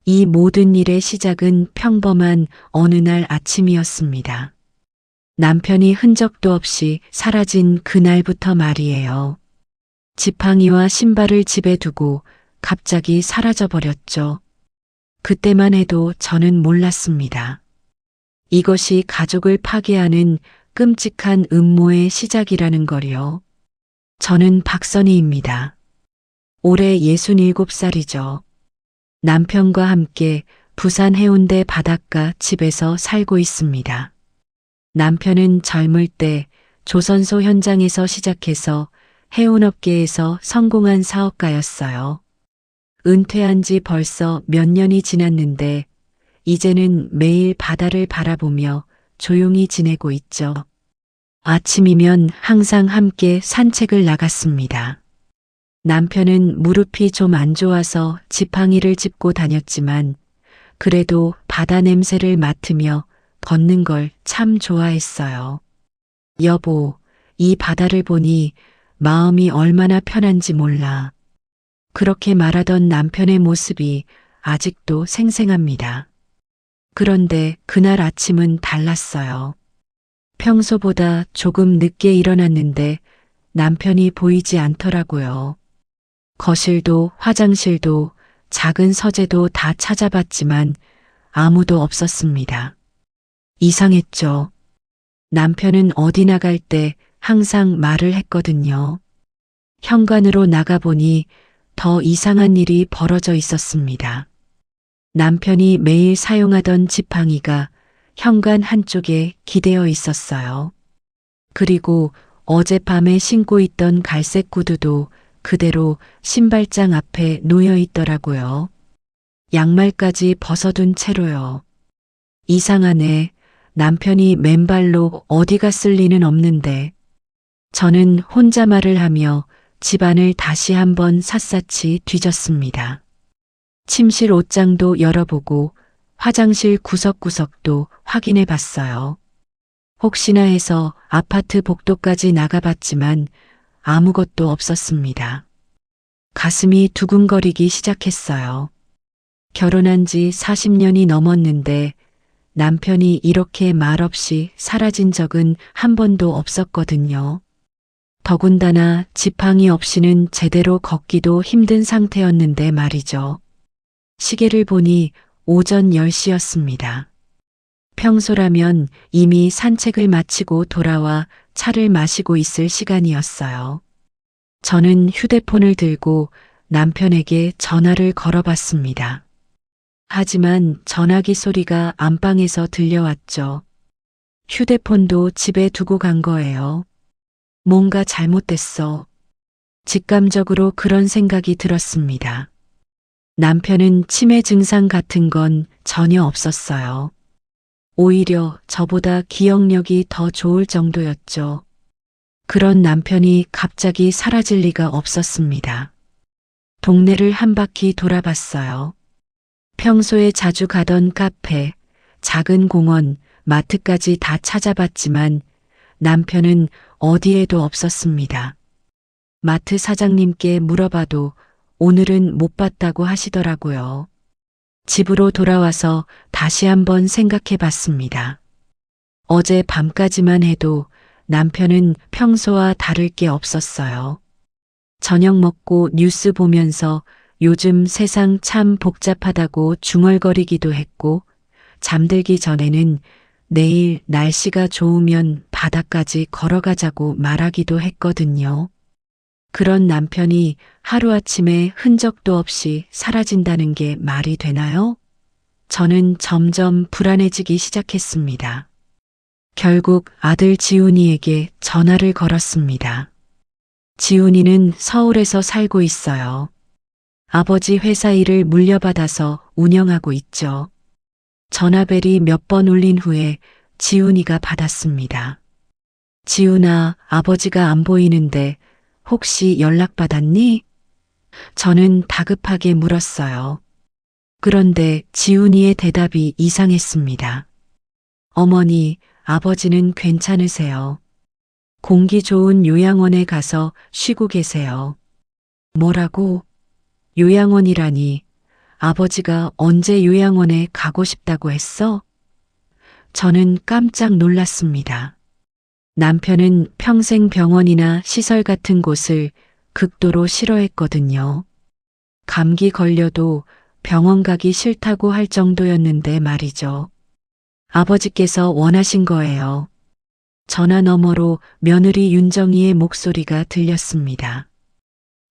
이 모든 일의 시작은 평범한 어느 날 아침이었습니다. 남편이 흔적도 없이 사라진 그날부터 말이에요. 지팡이와 신발을 집에 두고 갑자기 사라져 버렸죠. 그때만 해도 저는 몰랐습니다. 이것이 가족을 파괴하는 끔찍한 음모의 시작이라는 걸요. 저는 박선희입니다. 올해 67살이죠. 남편과 함께 부산 해운대 바닷가 집에서 살고 있습니다. 남편은 젊을 때 조선소 현장에서 시작해서 해운업계에서 성공한 사업가였어요. 은퇴한 지 벌써 몇 년이 지났는데 이제는 매일 바다를 바라보며 조용히 지내고 있죠. 아침이면 항상 함께 산책을 나갔습니다. 남편은 무릎이 좀 안 좋아서 지팡이를 짚고 다녔지만 그래도 바다 냄새를 맡으며 걷는 걸 참 좋아했어요. 여보, 이 바다를 보니 마음이 얼마나 편한지 몰라. 그렇게 말하던 남편의 모습이 아직도 생생합니다. 그런데 그날 아침은 달랐어요. 평소보다 조금 늦게 일어났는데 남편이 보이지 않더라고요. 거실도 화장실도 작은 서재도 다 찾아봤지만 아무도 없었습니다. 이상했죠. 남편은 어디 나갈 때 항상 말을 했거든요. 현관으로 나가보니 더 이상한 일이 벌어져 있었습니다. 남편이 매일 사용하던 지팡이가 현관 한쪽에 기대어 있었어요. 그리고 어젯밤에 신고 있던 갈색 구두도 그대로 신발장 앞에 놓여 있더라고요. 양말까지 벗어둔 채로요. 이상하네. 남편이 맨발로 어디 갔을 리는 없는데. 저는 혼자 말을 하며 집안을 다시 한번 샅샅이 뒤졌습니다. 침실 옷장도 열어보고 화장실 구석구석도 확인해 봤어요. 혹시나 해서 아파트 복도까지 나가봤지만 아무것도 없었습니다. 가슴이 두근거리기 시작했어요. 결혼한 지 40년이 넘었는데 남편이 이렇게 말없이 사라진 적은 한 번도 없었거든요. 더군다나 지팡이 없이는 제대로 걷기도 힘든 상태였는데 말이죠. 시계를 보니 오전 10시였습니다. 평소라면 이미 산책을 마치고 돌아와 차를 마시고 있을 시간이었어요. 저는 휴대폰을 들고 남편에게 전화를 걸어봤습니다. 하지만 전화기 소리가 안방에서 들려왔죠. 휴대폰도 집에 두고 간 거예요. 뭔가 잘못됐어. 직감적으로 그런 생각이 들었습니다. 남편은 치매 증상 같은 건 전혀 없었어요. 오히려 저보다 기억력이 더 좋을 정도였죠. 그런 남편이 갑자기 사라질 리가 없었습니다. 동네를 한 바퀴 돌아봤어요. 평소에 자주 가던 카페, 작은 공원, 마트까지 다 찾아봤지만 남편은 어디에도 없었습니다. 마트 사장님께 물어봐도 오늘은 못 봤다고 하시더라고요. 집으로 돌아와서 다시 한번 생각해 봤습니다. 어제 밤까지만 해도 남편은 평소와 다를 게 없었어요. 저녁 먹고 뉴스 보면서 요즘 세상 참 복잡하다고 중얼거리기도 했고, 잠들기 전에는 내일 날씨가 좋으면 바다까지 걸어가자고 말하기도 했거든요. 그런 남편이 하루아침에 흔적도 없이 사라진다는 게 말이 되나요? 저는 점점 불안해지기 시작했습니다. 결국 아들 지훈이에게 전화를 걸었습니다. 지훈이는 서울에서 살고 있어요. 아버지 회사 일을 물려받아서 운영하고 있죠. 전화벨이 몇 번 울린 후에 지훈이가 받았습니다. 지훈아, 아버지가 안 보이는데 혹시 연락받았니? 저는 다급하게 물었어요. 그런데 지훈이의 대답이 이상했습니다. 어머니, 아버지는 괜찮으세요. 공기 좋은 요양원에 가서 쉬고 계세요. 뭐라고? 요양원이라니. 아버지가 언제 요양원에 가고 싶다고 했어? 저는 깜짝 놀랐습니다. 남편은 평생 병원이나 시설 같은 곳을 극도로 싫어했거든요. 감기 걸려도 병원 가기 싫다고 할 정도였는데 말이죠. 아버지께서 원하신 거예요. 전화 너머로 며느리 윤정이의 목소리가 들렸습니다.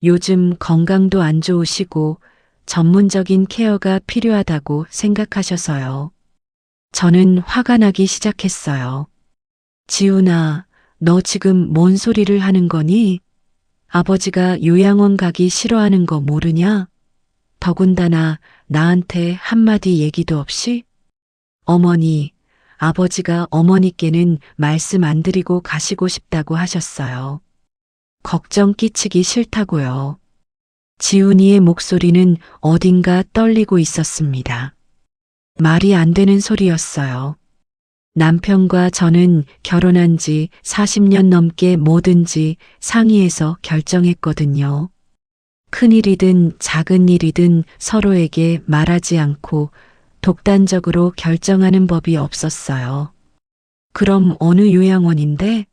요즘 건강도 안 좋으시고 전문적인 케어가 필요하다고 생각하셔서요. 저는 화가 나기 시작했어요. 지훈아, 너 지금 뭔 소리를 하는 거니? 아버지가 요양원 가기 싫어하는 거 모르냐? 더군다나 나한테 한마디 얘기도 없이? 어머니, 아버지가 어머니께는 말씀 안 드리고 가시고 싶다고 하셨어요. 걱정 끼치기 싫다고요. 지훈이의 목소리는 어딘가 떨리고 있었습니다. 말이 안 되는 소리였어요. 남편과 저는 결혼한 지 40년 넘게 뭐든지 상의해서 결정했거든요. 큰 일이든 작은 일이든 서로에게 말하지 않고 독단적으로 결정하는 법이 없었어요. 그럼 어느 요양원인데?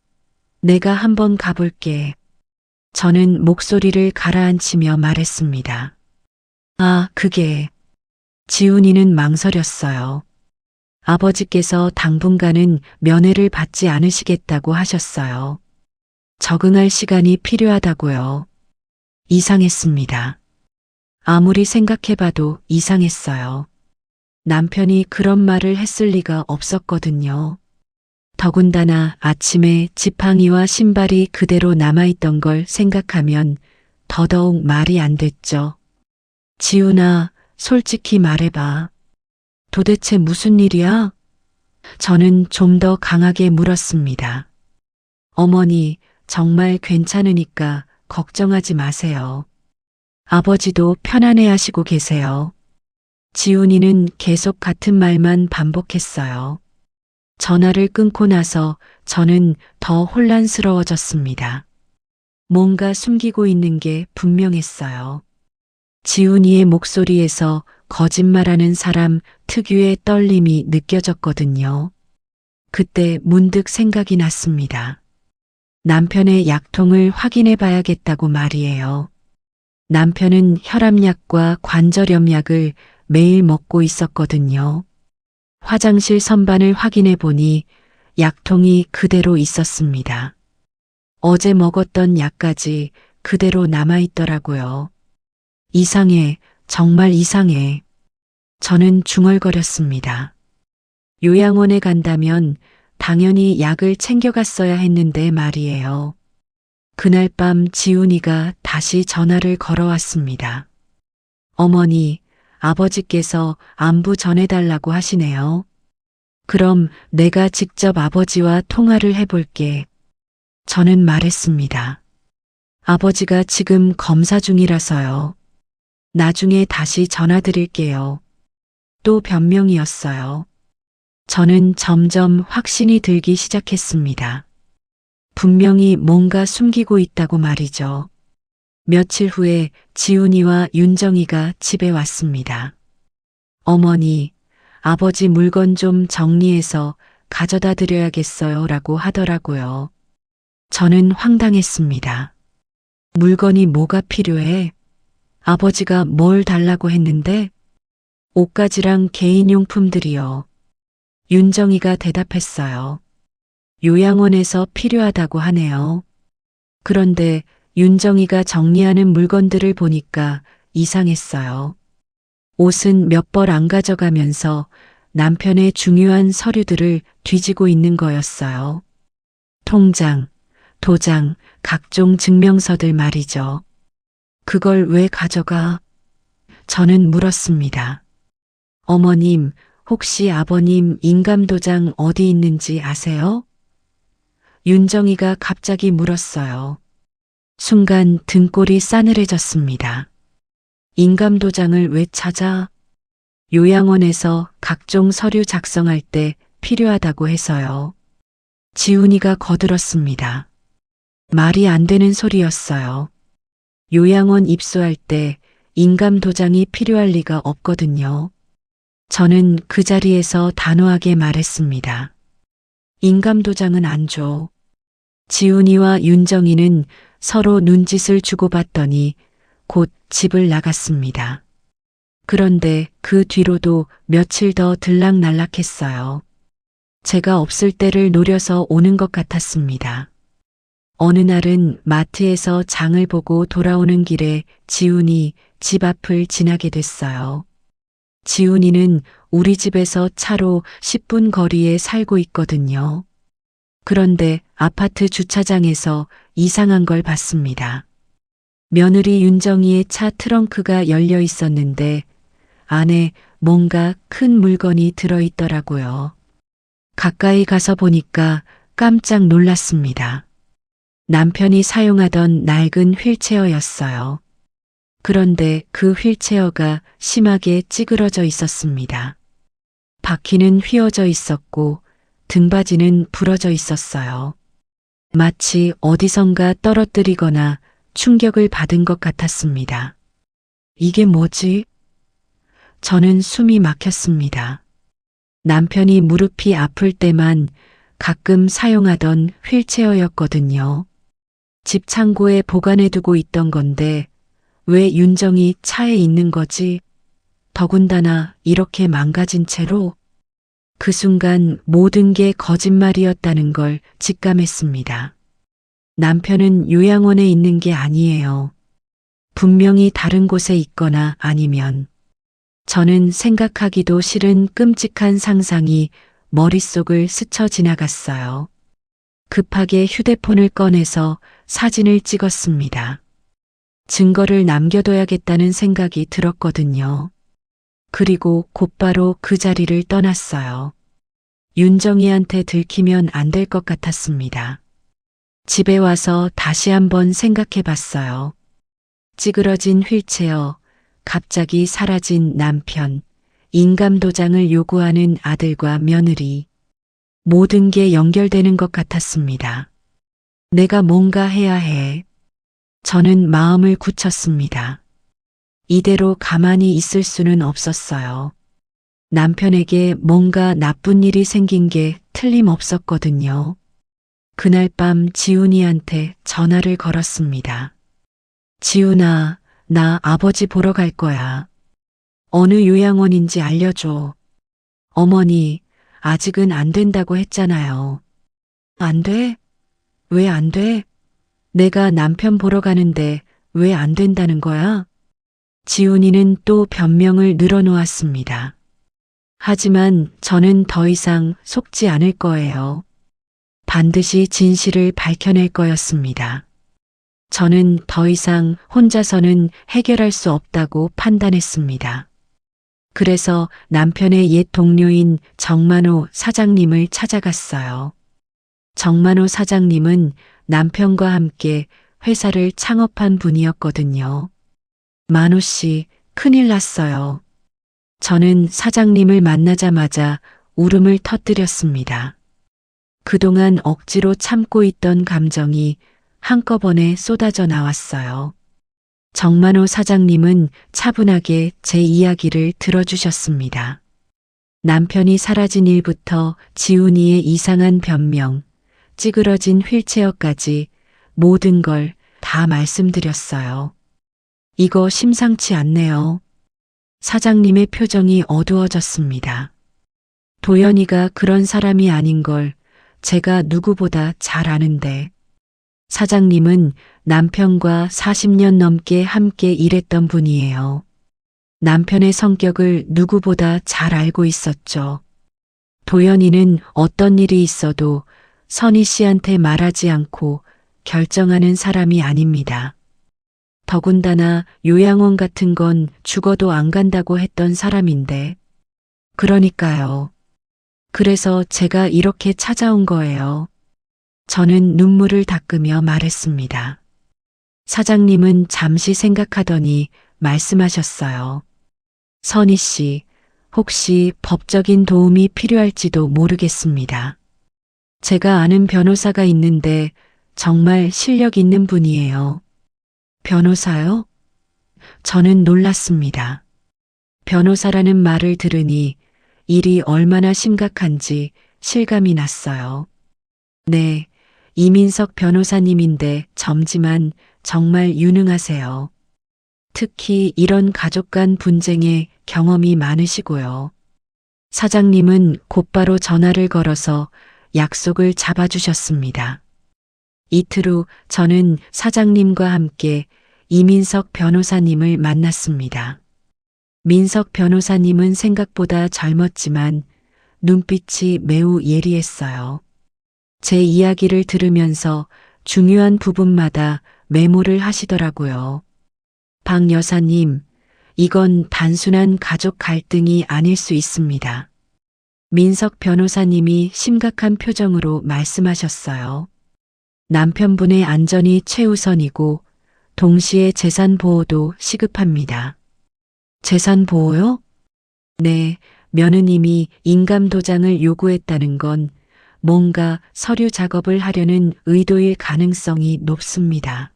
내가 한번 가볼게. 저는 목소리를 가라앉히며 말했습니다. 아, 그게. 지훈이는 망설였어요. 아버지께서 당분간은 면회를 받지 않으시겠다고 하셨어요. 적응할 시간이 필요하다고요. 이상했습니다. 아무리 생각해봐도 이상했어요. 남편이 그런 말을 했을 리가 없었거든요. 더군다나 아침에 지팡이와 신발이 그대로 남아있던 걸 생각하면 더더욱 말이 안 됐죠. 지훈아, 솔직히 말해봐. 도대체 무슨 일이야? 저는 좀 더 강하게 물었습니다. 어머니, 정말 괜찮으니까 걱정하지 마세요. 아버지도 편안해 하시고 계세요. 지훈이는 계속 같은 말만 반복했어요. 전화를 끊고 나서 저는 더 혼란스러워졌습니다. 뭔가 숨기고 있는 게 분명했어요. 지훈이의 목소리에서 거짓말하는 사람 특유의 떨림이 느껴졌거든요. 그때 문득 생각이 났습니다. 남편의 약통을 확인해 봐야겠다고 말이에요. 남편은 혈압약과 관절염약을 매일 먹고 있었거든요. 화장실 선반을 확인해 보니 약통이 그대로 있었습니다. 어제 먹었던 약까지 그대로 남아있더라고요. 이상해, 정말 이상해. 저는 중얼거렸습니다. 요양원에 간다면 당연히 약을 챙겨갔어야 했는데 말이에요. 그날 밤 지훈이가 다시 전화를 걸어왔습니다. 어머니, 아버지께서 안부 전해달라고 하시네요. 그럼 내가 직접 아버지와 통화를 해볼게. 저는 말했습니다. 아버지가 지금 검사 중이라서요. 나중에 다시 전화드릴게요. 또 변명이었어요. 저는 점점 확신이 들기 시작했습니다. 분명히 뭔가 숨기고 있다고 말이죠. 며칠 후에 지훈이와 윤정이가 집에 왔습니다. 어머니, 아버지 물건 좀 정리해서 가져다 드려야겠어요 라고 하더라고요. 저는 황당했습니다. 물건이 뭐가 필요해? 아버지가 뭘 달라고 했는데? 옷가지랑 개인용품들이요. 윤정이가 대답했어요. 요양원에서 필요하다고 하네요. 그런데 윤정이가 정리하는 물건들을 보니까 이상했어요. 옷은 몇 벌 안 가져가면서 남편의 중요한 서류들을 뒤지고 있는 거였어요. 통장, 도장, 각종 증명서들 말이죠. 그걸 왜 가져가? 저는 물었습니다. 어머님, 혹시 아버님 인감도장 어디 있는지 아세요? 윤정이가 갑자기 물었어요. 순간 등골이 싸늘해졌습니다. 인감도장을 왜 찾아? 요양원에서 각종 서류 작성할 때 필요하다고 해서요. 지훈이가 거들었습니다. 말이 안 되는 소리였어요. 요양원 입소할 때 인감 도장이 필요할 리가 없거든요. 저는 그 자리에서 단호하게 말했습니다. 인감 도장은 안 줘. 지훈이와 윤정이는 서로 눈짓을 주고받더니 곧 집을 나갔습니다. 그런데 그 뒤로도 며칠 더 들락날락했어요. 제가 없을 때를 노려서 오는 것 같았습니다. 어느 날은 마트에서 장을 보고 돌아오는 길에 지훈이 집 앞을 지나게 됐어요. 지훈이는 우리 집에서 차로 10분 거리에 살고 있거든요. 그런데 아파트 주차장에서 이상한 걸 봤습니다. 며느리 윤정이의 차 트렁크가 열려 있었는데 안에 뭔가 큰 물건이 들어있더라고요. 가까이 가서 보니까 깜짝 놀랐습니다. 남편이 사용하던 낡은 휠체어였어요. 그런데 그 휠체어가 심하게 찌그러져 있었습니다. 바퀴는 휘어져 있었고 등받이는 부러져 있었어요. 마치 어디선가 떨어뜨리거나 충격을 받은 것 같았습니다. 이게 뭐지? 저는 숨이 막혔습니다. 남편이 무릎이 아플 때만 가끔 사용하던 휠체어였거든요. 집 창고에 보관해두고 있던 건데 왜 윤정이 차에 있는 거지? 더군다나 이렇게 망가진 채로? 그 순간 모든 게 거짓말이었다는 걸 직감했습니다. 남편은 요양원에 있는 게 아니에요. 분명히 다른 곳에 있거나 아니면 저는 생각하기도 싫은 끔찍한 상상이 머릿속을 스쳐 지나갔어요. 급하게 휴대폰을 꺼내서 사진을 찍었습니다. 증거를 남겨둬야겠다는 생각이 들었거든요. 그리고 곧바로 그 자리를 떠났어요. 윤정이한테 들키면 안 될 것 같았습니다. 집에 와서 다시 한번 생각해 봤어요. 찌그러진 휠체어, 갑자기 사라진 남편, 인감 도장을 요구하는 아들과 며느리. 모든 게 연결되는 것 같았습니다. 내가 뭔가 해야 해. 저는 마음을 굳혔습니다. 이대로 가만히 있을 수는 없었어요. 남편에게 뭔가 나쁜 일이 생긴 게 틀림없었거든요. 그날 밤 지훈이한테 전화를 걸었습니다. 지훈아, 나 아버지 보러 갈 거야. 어느 요양원인지 알려줘. 어머니, 아직은 안 된다고 했잖아요. 안 돼? 왜 안 돼? 내가 남편 보러 가는데 왜 안 된다는 거야? 지훈이는 또 변명을 늘어놓았습니다. 하지만 저는 더 이상 속지 않을 거예요. 반드시 진실을 밝혀낼 거였습니다. 저는 더 이상 혼자서는 해결할 수 없다고 판단했습니다. 그래서 남편의 옛 동료인 정만호 사장님을 찾아갔어요. 정만호 사장님은 남편과 함께 회사를 창업한 분이었거든요. 만호 씨, 큰일 났어요. 저는 사장님을 만나자마자 울음을 터뜨렸습니다. 그동안 억지로 참고 있던 감정이 한꺼번에 쏟아져 나왔어요. 정만호 사장님은 차분하게 제 이야기를 들어주셨습니다. 남편이 사라진 일부터 지훈이의 이상한 변명, 찌그러진 휠체어까지 모든 걸 다 말씀드렸어요. 이거 심상치 않네요. 사장님의 표정이 어두워졌습니다. 도연이가 그런 사람이 아닌 걸 제가 누구보다 잘 아는데 사장님은 남편과 40년 넘게 함께 일했던 분이에요. 남편의 성격을 누구보다 잘 알고 있었죠. 도연이는 어떤 일이 있어도 선희 씨한테 말하지 않고 결정하는 사람이 아닙니다. 더군다나 요양원 같은 건 죽어도 안 간다고 했던 사람인데. 그러니까요. 그래서 제가 이렇게 찾아온 거예요. 저는 눈물을 닦으며 말했습니다. 사장님은 잠시 생각하더니 말씀하셨어요. 선희 씨, 혹시 법적인 도움이 필요할지도 모르겠습니다. 제가 아는 변호사가 있는데 정말 실력 있는 분이에요. 변호사요? 저는 놀랐습니다. 변호사라는 말을 들으니 일이 얼마나 심각한지 실감이 났어요. 네, 이민석 변호사님인데 젊지만 정말 유능하세요. 특히 이런 가족 간 분쟁에 경험이 많으시고요. 사장님은 곧바로 전화를 걸어서 약속을 잡아주셨습니다. 이틀 후 저는 사장님과 함께 이민석 변호사님을 만났습니다. 민석 변호사님은 생각보다 젊었지만 눈빛이 매우 예리했어요. 제 이야기를 들으면서 중요한 부분마다 메모를 하시더라고요. 박 여사님, 이건 단순한 가족 갈등이 아닐 수 있습니다. 민석 변호사님이 심각한 표정으로 말씀하셨어요. 남편분의 안전이 최우선이고 동시에 재산 보호도 시급합니다. 재산 보호요? 네, 며느님이 인감 도장을 요구했다는 건 뭔가 서류 작업을 하려는 의도일 가능성이 높습니다.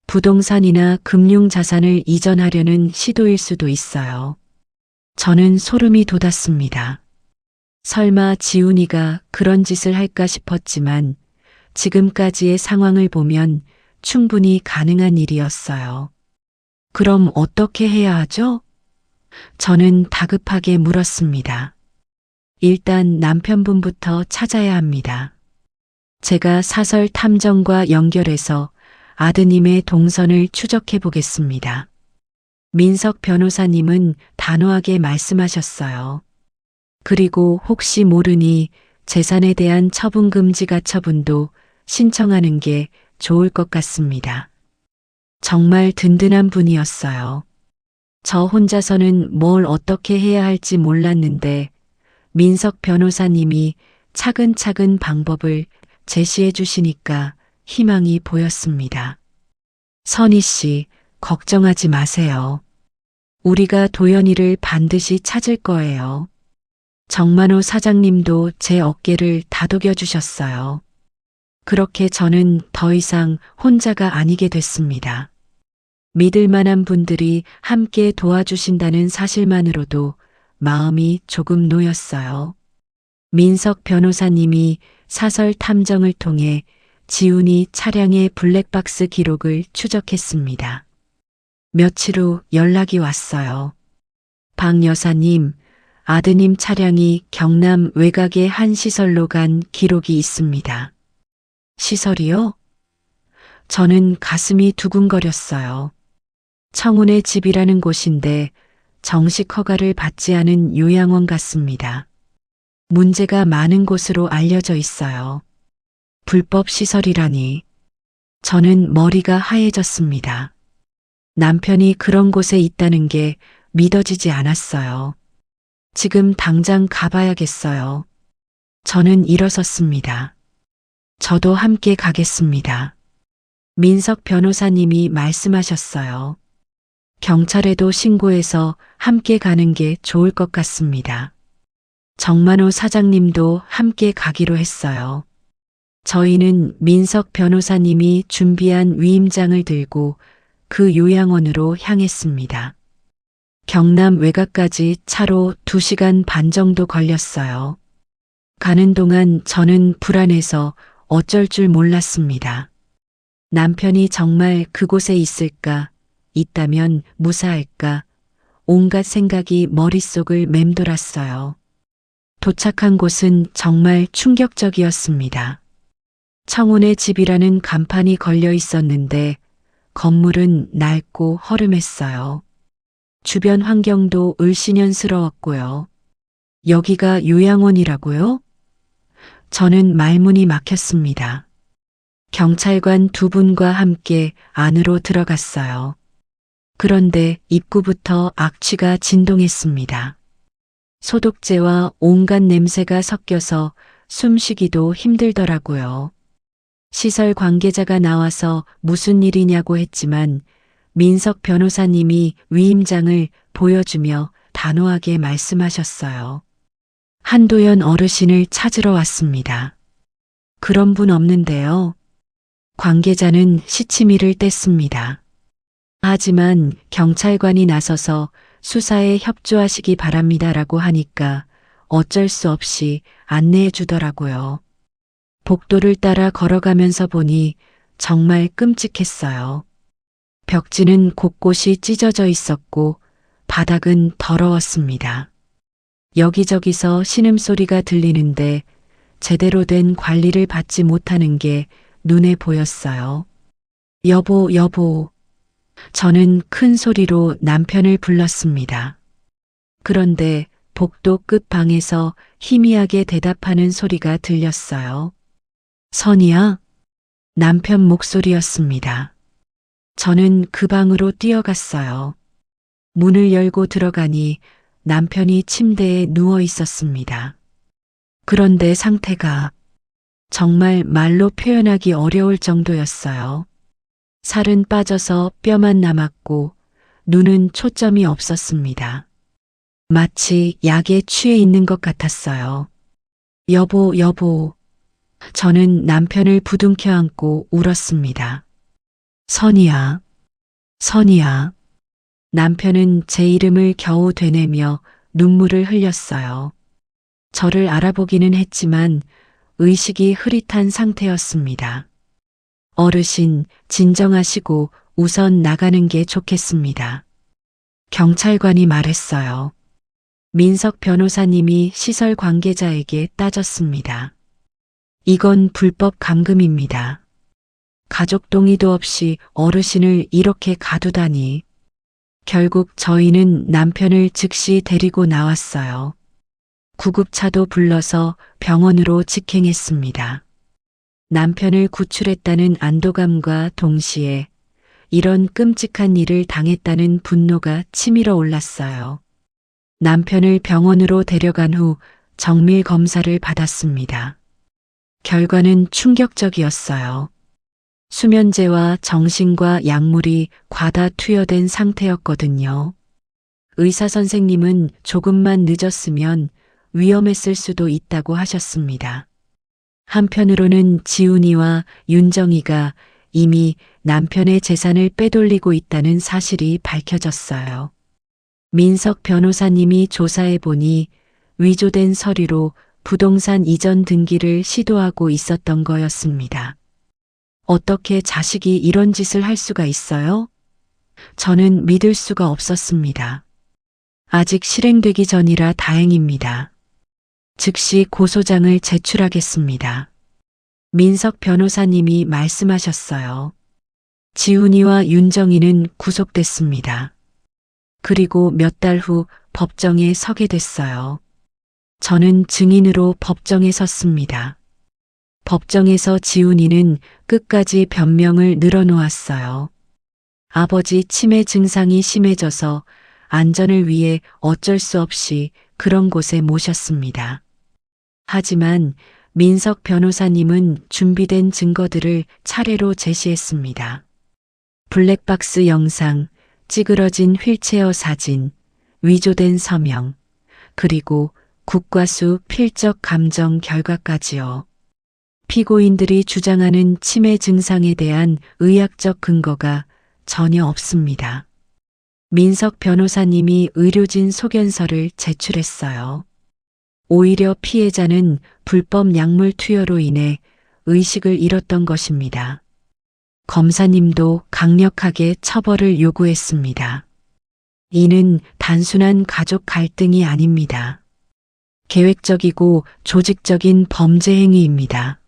부동산이나 금융 자산을 이전하려는 시도일 수도 있어요. 저는 소름이 돋았습니다. 설마 지훈이가 그런 짓을 할까 싶었지만 지금까지의 상황을 보면 충분히 가능한 일이었어요. 그럼 어떻게 해야 하죠? 저는 다급하게 물었습니다. 일단 남편분부터 찾아야 합니다. 제가 사설 탐정과 연결해서 아드님의 동선을 추적해 보겠습니다. 민석 변호사님은 단호하게 말씀하셨어요. 그리고 혹시 모르니 재산에 대한 처분금지 가처분도 신청하는 게 좋을 것 같습니다. 정말 든든한 분이었어요. 저 혼자서는 뭘 어떻게 해야 할지 몰랐는데 민석 변호사님이 차근차근 방법을 제시해 주시니까 희망이 보였습니다. 선희 씨, 걱정하지 마세요. 우리가 도연이를 반드시 찾을 거예요. 정만호 사장님도 제 어깨를 다독여 주셨어요. 그렇게 저는 더 이상 혼자가 아니게 됐습니다. 믿을 만한 분들이 함께 도와주신다는 사실만으로도 마음이 조금 놓였어요. 민석 변호사님이 사설 탐정을 통해 지훈이 차량의 블랙박스 기록을 추적했습니다. 며칠 후 연락이 왔어요. 박 여사님, 아드님 차량이 경남 외곽의 한 시설로 간 기록이 있습니다. 시설이요? 저는 가슴이 두근거렸어요. 청운의 집이라는 곳인데 정식 허가를 받지 않은 요양원 같습니다. 문제가 많은 곳으로 알려져 있어요. 불법 시설이라니. 저는 머리가 하얘졌습니다. 남편이 그런 곳에 있다는 게 믿어지지 않았어요. 지금 당장 가봐야겠어요. 저는 일어섰습니다. 저도 함께 가겠습니다. 민석 변호사님이 말씀하셨어요. 경찰에도 신고해서 함께 가는 게 좋을 것 같습니다. 정만호 사장님도 함께 가기로 했어요. 저희는 민석 변호사님이 준비한 위임장을 들고 그 요양원으로 향했습니다. 경남 외곽까지 차로 2시간 반 정도 걸렸어요. 가는 동안 저는 불안해서 어쩔 줄 몰랐습니다. 남편이 정말 그곳에 있을까, 있다면 무사할까, 온갖 생각이 머릿속을 맴돌았어요. 도착한 곳은 정말 충격적이었습니다. 청운의 집이라는 간판이 걸려 있었는데 건물은 낡고 허름했어요. 주변 환경도 을씨년스러웠고요. 여기가 요양원이라고요? 저는 말문이 막혔습니다. 경찰관 2분과 함께 안으로 들어갔어요. 그런데 입구부터 악취가 진동했습니다. 소독제와 온갖 냄새가 섞여서 숨쉬기도 힘들더라고요. 시설 관계자가 나와서 무슨 일이냐고 했지만 민석 변호사님이 위임장을 보여주며 단호하게 말씀하셨어요. 한도연 어르신을 찾으러 왔습니다. 그런 분 없는데요. 관계자는 시치미를 뗐습니다. 하지만 경찰관이 나서서 수사에 협조하시기 바랍니다라고 하니까 어쩔 수 없이 안내해 주더라고요. 복도를 따라 걸어가면서 보니 정말 끔찍했어요. 벽지는 곳곳이 찢어져 있었고 바닥은 더러웠습니다. 여기저기서 신음소리가 들리는데 제대로 된 관리를 받지 못하는 게 눈에 보였어요. 여보, 여보. 저는 큰 소리로 남편을 불렀습니다. 그런데 복도 끝 방에서 희미하게 대답하는 소리가 들렸어요. 선이야? 남편 목소리였습니다. 저는 그 방으로 뛰어갔어요. 문을 열고 들어가니 남편이 침대에 누워 있었습니다. 그런데 상태가 정말 말로 표현하기 어려울 정도였어요. 살은 빠져서 뼈만 남았고 눈은 초점이 없었습니다. 마치 약에 취해 있는 것 같았어요. 여보, 여보. 저는 남편을 부둥켜 안고 울었습니다. 선이야, 선이야. 남편은 제 이름을 겨우 되뇌며 눈물을 흘렸어요. 저를 알아보기는 했지만 의식이 흐릿한 상태였습니다. 어르신, 진정하시고 우선 나가는 게 좋겠습니다. 경찰관이 말했어요. 민석 변호사님이 시설 관계자에게 따졌습니다. 이건 불법 감금입니다. 가족 동의도 없이 어르신을 이렇게 가두다니. 결국 저희는 남편을 즉시 데리고 나왔어요. 구급차도 불러서 병원으로 직행했습니다. 남편을 구출했다는 안도감과 동시에 이런 끔찍한 일을 당했다는 분노가 치밀어 올랐어요. 남편을 병원으로 데려간 후 정밀 검사를 받았습니다. 결과는 충격적이었어요. 수면제와 정신과 약물이 과다 투여된 상태였거든요. 의사 선생님은 조금만 늦었으면 위험했을 수도 있다고 하셨습니다. 한편으로는 지훈이와 윤정이가 이미 남편의 재산을 빼돌리고 있다는 사실이 밝혀졌어요. 민석 변호사님이 조사해 보니 위조된 서류로 부동산 이전 등기를 시도하고 있었던 거였습니다. 어떻게 자식이 이런 짓을 할 수가 있어요? 저는 믿을 수가 없었습니다. 아직 실행되기 전이라 다행입니다. 즉시 고소장을 제출하겠습니다. 민석 변호사님이 말씀하셨어요. 지훈이와 윤정이는 구속됐습니다. 그리고 몇 달 후 법정에 서게 됐어요. 저는 증인으로 법정에 섰습니다. 법정에서 지훈이는 끝까지 변명을 늘어놓았어요. 아버지 치매 증상이 심해져서 안전을 위해 어쩔 수 없이 그런 곳에 모셨습니다. 하지만 민석 변호사님은 준비된 증거들을 차례로 제시했습니다. 블랙박스 영상, 찌그러진 휠체어 사진, 위조된 서명, 그리고 국과수 필적 감정 결과까지요. 피고인들이 주장하는 치매 증상에 대한 의학적 근거가 전혀 없습니다. 민석 변호사님이 의료진 소견서를 제출했어요. 오히려 피해자는 불법 약물 투여로 인해 의식을 잃었던 것입니다. 검사님도 강력하게 처벌을 요구했습니다. 이는 단순한 가족 갈등이 아닙니다. 계획적이고 조직적인 범죄 행위입니다.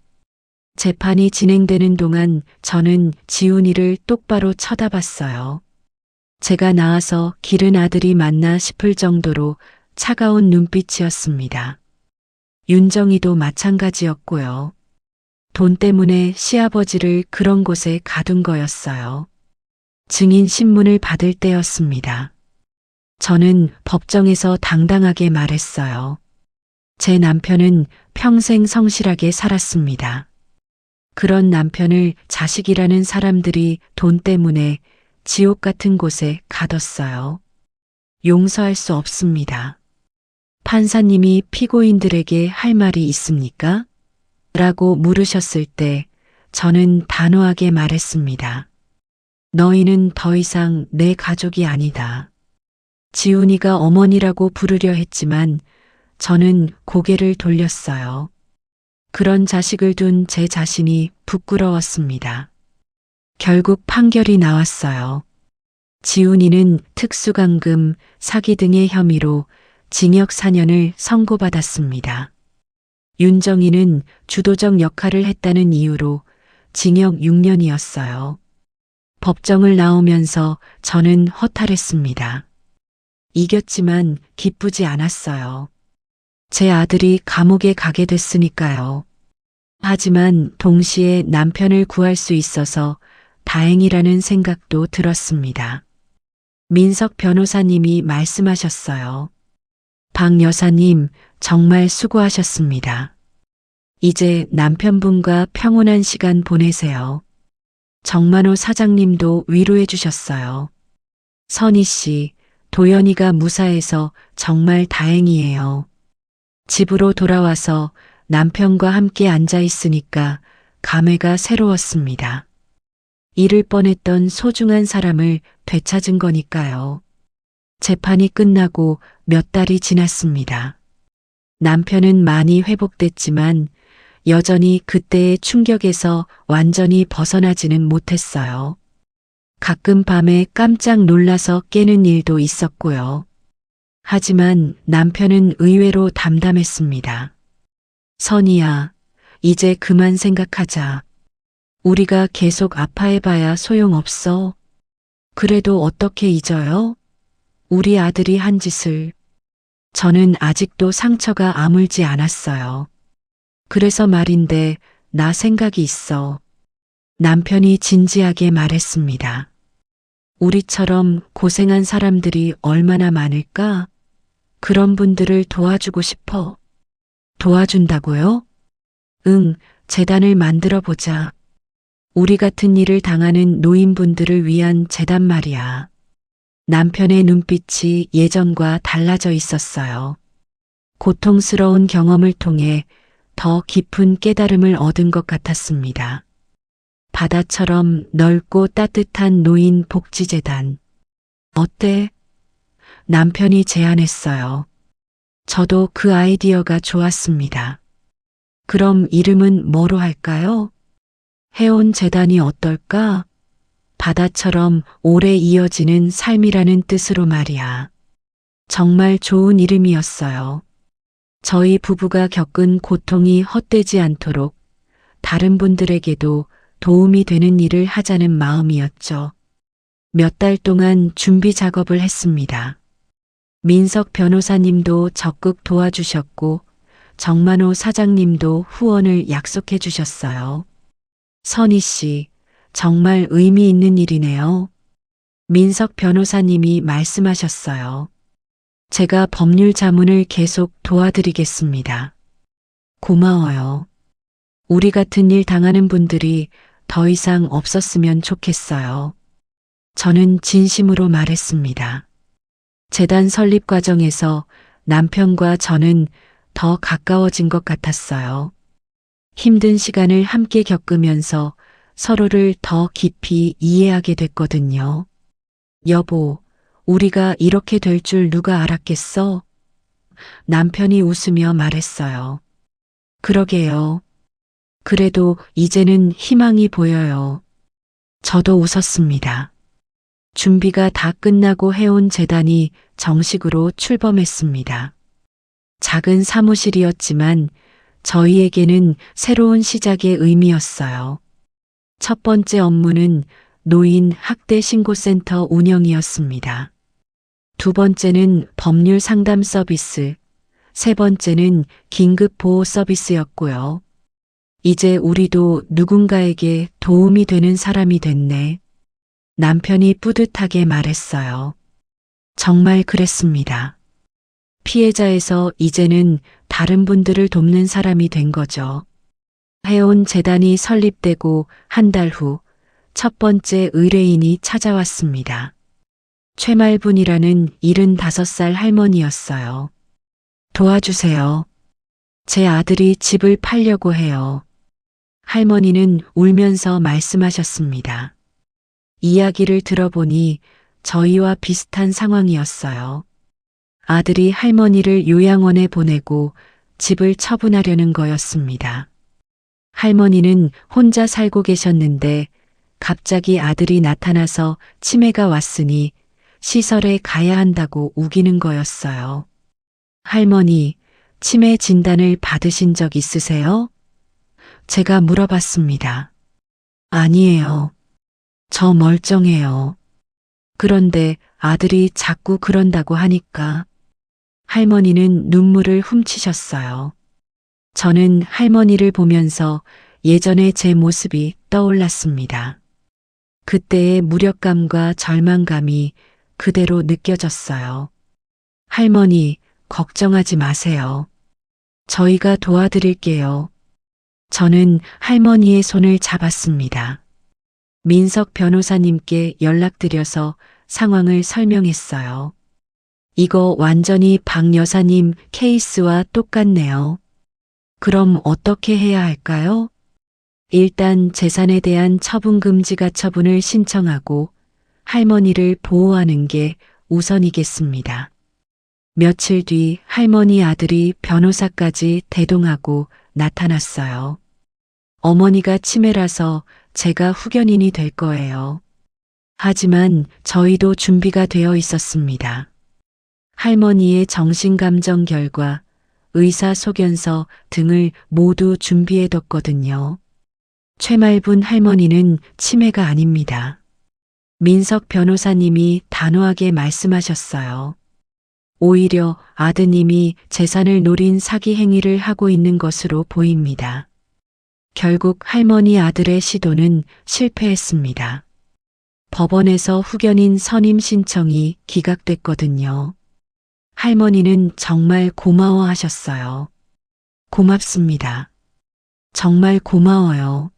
재판이 진행되는 동안 저는 지훈이를 똑바로 쳐다봤어요. 제가 나와서 기른 아들이 맞나 싶을 정도로 차가운 눈빛이었습니다. 윤정이도 마찬가지였고요. 돈 때문에 시아버지를 그런 곳에 가둔 거였어요. 증인 신문을 받을 때였습니다. 저는 법정에서 당당하게 말했어요. 제 남편은 평생 성실하게 살았습니다. 그런 남편을 자식이라는 사람들이 돈 때문에 지옥 같은 곳에 가뒀어요. 용서할 수 없습니다. 판사님이 피고인들에게 할 말이 있습니까? 라고 물으셨을 때 저는 단호하게 말했습니다. 너희는 더 이상 내 가족이 아니다. 지훈이가 어머니라고 부르려 했지만 저는 고개를 돌렸어요. 그런 자식을 둔 제 자신이 부끄러웠습니다. 결국 판결이 나왔어요. 지훈이는 특수감금, 사기 등의 혐의로 징역 4년을 선고받았습니다. 윤정이는 주도적 역할을 했다는 이유로 징역 6년이었어요. 법정을 나오면서 저는 허탈했습니다. 이겼지만 기쁘지 않았어요. 제 아들이 감옥에 가게 됐으니까요. 하지만 동시에 남편을 구할 수 있어서 다행이라는 생각도 들었습니다. 민석 변호사님이 말씀하셨어요. 박 여사님, 정말 수고하셨습니다. 이제 남편분과 평온한 시간 보내세요. 정만호 사장님도 위로해 주셨어요. 선희 씨, 도연이가 무사해서 정말 다행이에요. 집으로 돌아와서 남편과 함께 앉아 있으니까 감회가 새로웠습니다. 잃을 뻔했던 소중한 사람을 되찾은 거니까요. 재판이 끝나고 몇 달이 지났습니다. 남편은 많이 회복됐지만 여전히 그때의 충격에서 완전히 벗어나지는 못했어요. 가끔 밤에 깜짝 놀라서 깨는 일도 있었고요. 하지만 남편은 의외로 담담했습니다. 선이야, 이제 그만 생각하자. 우리가 계속 아파해봐야 소용없어. 그래도 어떻게 잊어요? 우리 아들이 한 짓을. 저는 아직도 상처가 아물지 않았어요. 그래서 말인데 나 생각이 있어. 남편이 진지하게 말했습니다. 우리처럼 고생한 사람들이 얼마나 많을까? 그런 분들을 도와주고 싶어. 도와준다고요? 응, 재단을 만들어 보자. 우리 같은 일을 당하는 노인분들을 위한 재단 말이야. 남편의 눈빛이 예전과 달라져 있었어요. 고통스러운 경험을 통해 더 깊은 깨달음을 얻은 것 같았습니다. 바다처럼 넓고 따뜻한 노인 복지재단. 어때? 남편이 제안했어요. 저도 그 아이디어가 좋았습니다. 그럼 이름은 뭐로 할까요? 해온 재단이 어떨까? 바다처럼 오래 이어지는 삶이라는 뜻으로 말이야. 정말 좋은 이름이었어요. 저희 부부가 겪은 고통이 헛되지 않도록 다른 분들에게도 도움이 되는 일을 하자는 마음이었죠. 몇 달 동안 준비 작업을 했습니다. 민석 변호사님도 적극 도와주셨고 정만호 사장님도 후원을 약속해 주셨어요. 선희 씨, 정말 의미 있는 일이네요. 민석 변호사님이 말씀하셨어요. 제가 법률 자문을 계속 도와드리겠습니다. 고마워요. 우리 같은 일 당하는 분들이 더 이상 없었으면 좋겠어요. 저는 진심으로 말했습니다. 재단 설립 과정에서 남편과 저는 더 가까워진 것 같았어요. 힘든 시간을 함께 겪으면서 서로를 더 깊이 이해하게 됐거든요. 여보, 우리가 이렇게 될 줄 누가 알았겠어? 남편이 웃으며 말했어요. 그러게요. 그래도 이제는 희망이 보여요. 저도 웃었습니다. 준비가 다 끝나고 해온 재단이 정식으로 출범했습니다. 작은 사무실이었지만 저희에게는 새로운 시작의 의미였어요. 첫 번째 업무는 노인 학대 신고센터 운영이었습니다. 두 번째는 법률 상담 서비스, 세 번째는 긴급 보호 서비스였고요. 이제 우리도 누군가에게 도움이 되는 사람이 됐네. 남편이 뿌듯하게 말했어요. 정말 그랬습니다. 피해자에서 이제는 다른 분들을 돕는 사람이 된 거죠. 해온 재단이 설립되고 한 달 후 첫 번째 의뢰인이 찾아왔습니다. 최말분이라는 75살 할머니였어요. 도와주세요. 제 아들이 집을 팔려고 해요. 할머니는 울면서 말씀하셨습니다. 이야기를 들어보니 저희와 비슷한 상황이었어요. 아들이 할머니를 요양원에 보내고 집을 처분하려는 거였습니다. 할머니는 혼자 살고 계셨는데 갑자기 아들이 나타나서 치매가 왔으니 시설에 가야 한다고 우기는 거였어요. 할머니, 치매 진단을 받으신 적 있으세요? 제가 물어봤습니다. 아니에요. 저 멀쩡해요. 그런데 아들이 자꾸 그런다고 하니까 할머니는 눈물을 훔치셨어요. 저는 할머니를 보면서 예전의 제 모습이 떠올랐습니다. 그때의 무력감과 절망감이 그대로 느껴졌어요. 할머니, 걱정하지 마세요. 저희가 도와드릴게요. 저는 할머니의 손을 잡았습니다. 민석 변호사님께 연락드려서 상황을 설명했어요. 이거 완전히 박 여사님 케이스와 똑같네요. 그럼 어떻게 해야 할까요? 일단 재산에 대한 처분금지가 처분을 신청하고 할머니를 보호하는 게 우선이겠습니다. 며칠 뒤 할머니 아들이 변호사까지 대동하고 나타났어요. 어머니가 치매라서 제가 후견인이 될 거예요. 하지만 저희도 준비가 되어 있었습니다. 할머니의 정신감정 결과, 의사소견서 등을 모두 준비해뒀거든요. 최말분 할머니는 치매가 아닙니다. 민석 변호사님이 단호하게 말씀하셨어요. 오히려 아드님이 재산을 노린 사기 행위를 하고 있는 것으로 보입니다. 결국 할머니 아들의 시도는 실패했습니다. 법원에서 후견인 선임 신청이 기각됐거든요. 할머니는 정말 고마워하셨어요. 고맙습니다. 정말 고마워요.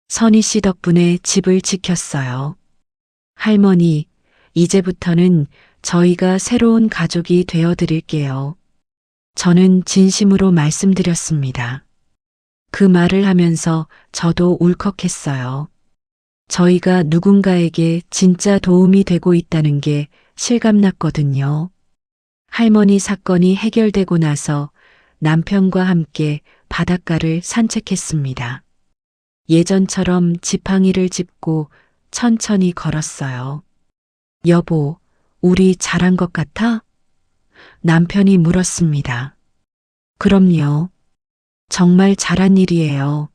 선희 씨 덕분에 집을 지켰어요. 할머니, 이제부터는 저희가 새로운 가족이 되어 드릴게요. 저는 진심으로 말씀드렸습니다. 그 말을 하면서 저도 울컥했어요. 저희가 누군가에게 진짜 도움이 되고 있다는 게 실감났거든요. 할머니 사건이 해결되고 나서 남편과 함께 바닷가를 산책했습니다. 예전처럼 지팡이를 짚고 천천히 걸었어요. 여보, 우리 잘한 것 같아? 남편이 물었습니다. 그럼요. 정말 잘한 일이에요.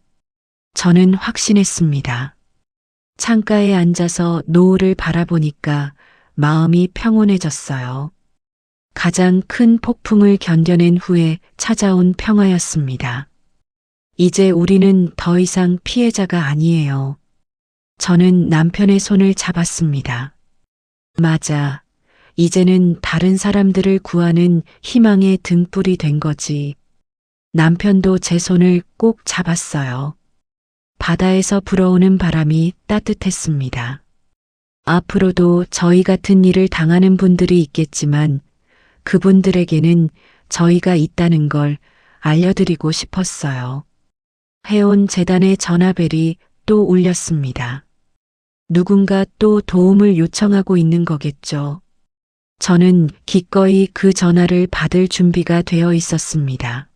저는 확신했습니다. 창가에 앉아서 노을을 바라보니까 마음이 평온해졌어요. 가장 큰 폭풍을 견뎌낸 후에 찾아온 평화였습니다. 이제 우리는 더 이상 피해자가 아니에요. 저는 남편의 손을 잡았습니다. 맞아. 이제는 다른 사람들을 구하는 희망의 등불이 된 거지. 남편도 제 손을 꼭 잡았어요. 바다에서 불어오는 바람이 따뜻했습니다. 앞으로도 저희 같은 일을 당하는 분들이 있겠지만 그분들에게는 저희가 있다는 걸 알려드리고 싶었어요. 해온 재단의 전화벨이 또 울렸습니다. 누군가 또 도움을 요청하고 있는 거겠죠. 저는 기꺼이 그 전화를 받을 준비가 되어 있었습니다.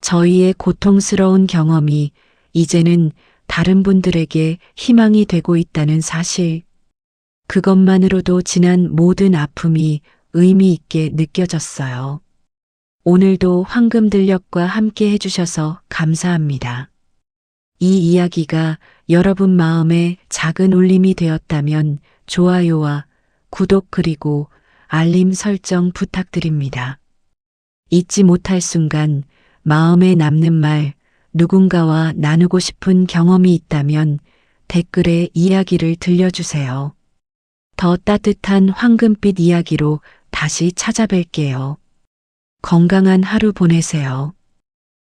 저희의 고통스러운 경험이 이제는 다른 분들에게 희망이 되고 있다는 사실. 그것만으로도 지난 모든 아픔이 의미 있게 느껴졌어요. 오늘도 황금들녘과 함께 해주셔서 감사합니다. 이 이야기가 여러분 마음에 작은 울림이 되었다면 좋아요와 구독 그리고 알림 설정 부탁드립니다. 잊지 못할 순간, 마음에 남는 말, 누군가와 나누고 싶은 경험이 있다면 댓글에 이야기를 들려주세요. 더 따뜻한 황금빛 이야기로 다시 찾아뵐게요. 건강한 하루 보내세요.